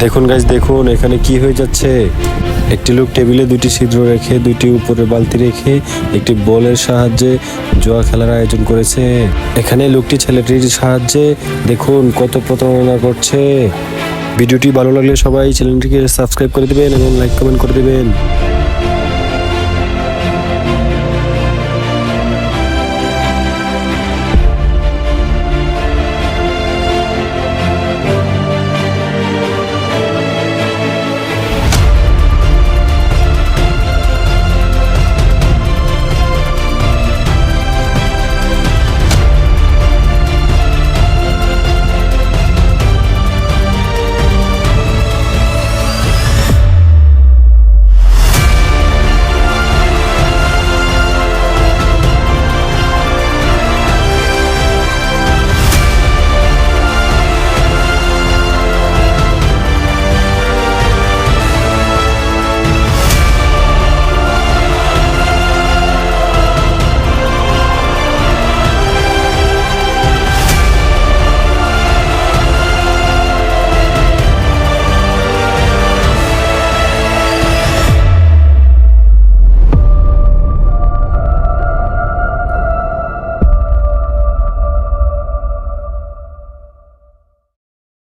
দেখুন গাইস, দেখুন এখানে কি হয়ে যাচ্ছে। একটি লোক টেবিলে দুটি ছিদ্র রেখে, দুটি উপরে বালতি রেখে একটি বলের সাহায্যে জুয়া খেলার আয়োজন করেছে। এখানে লোকটি ছেলেটির সাহায্যে দেখুন কত প্রতারণা করছে। ভিডিওটি ভালো লাগলে সবাই চ্যানেলটিকে সাবস্ক্রাইব করে দিবেন এবং লাইক কমেন্ট করে দিবেন।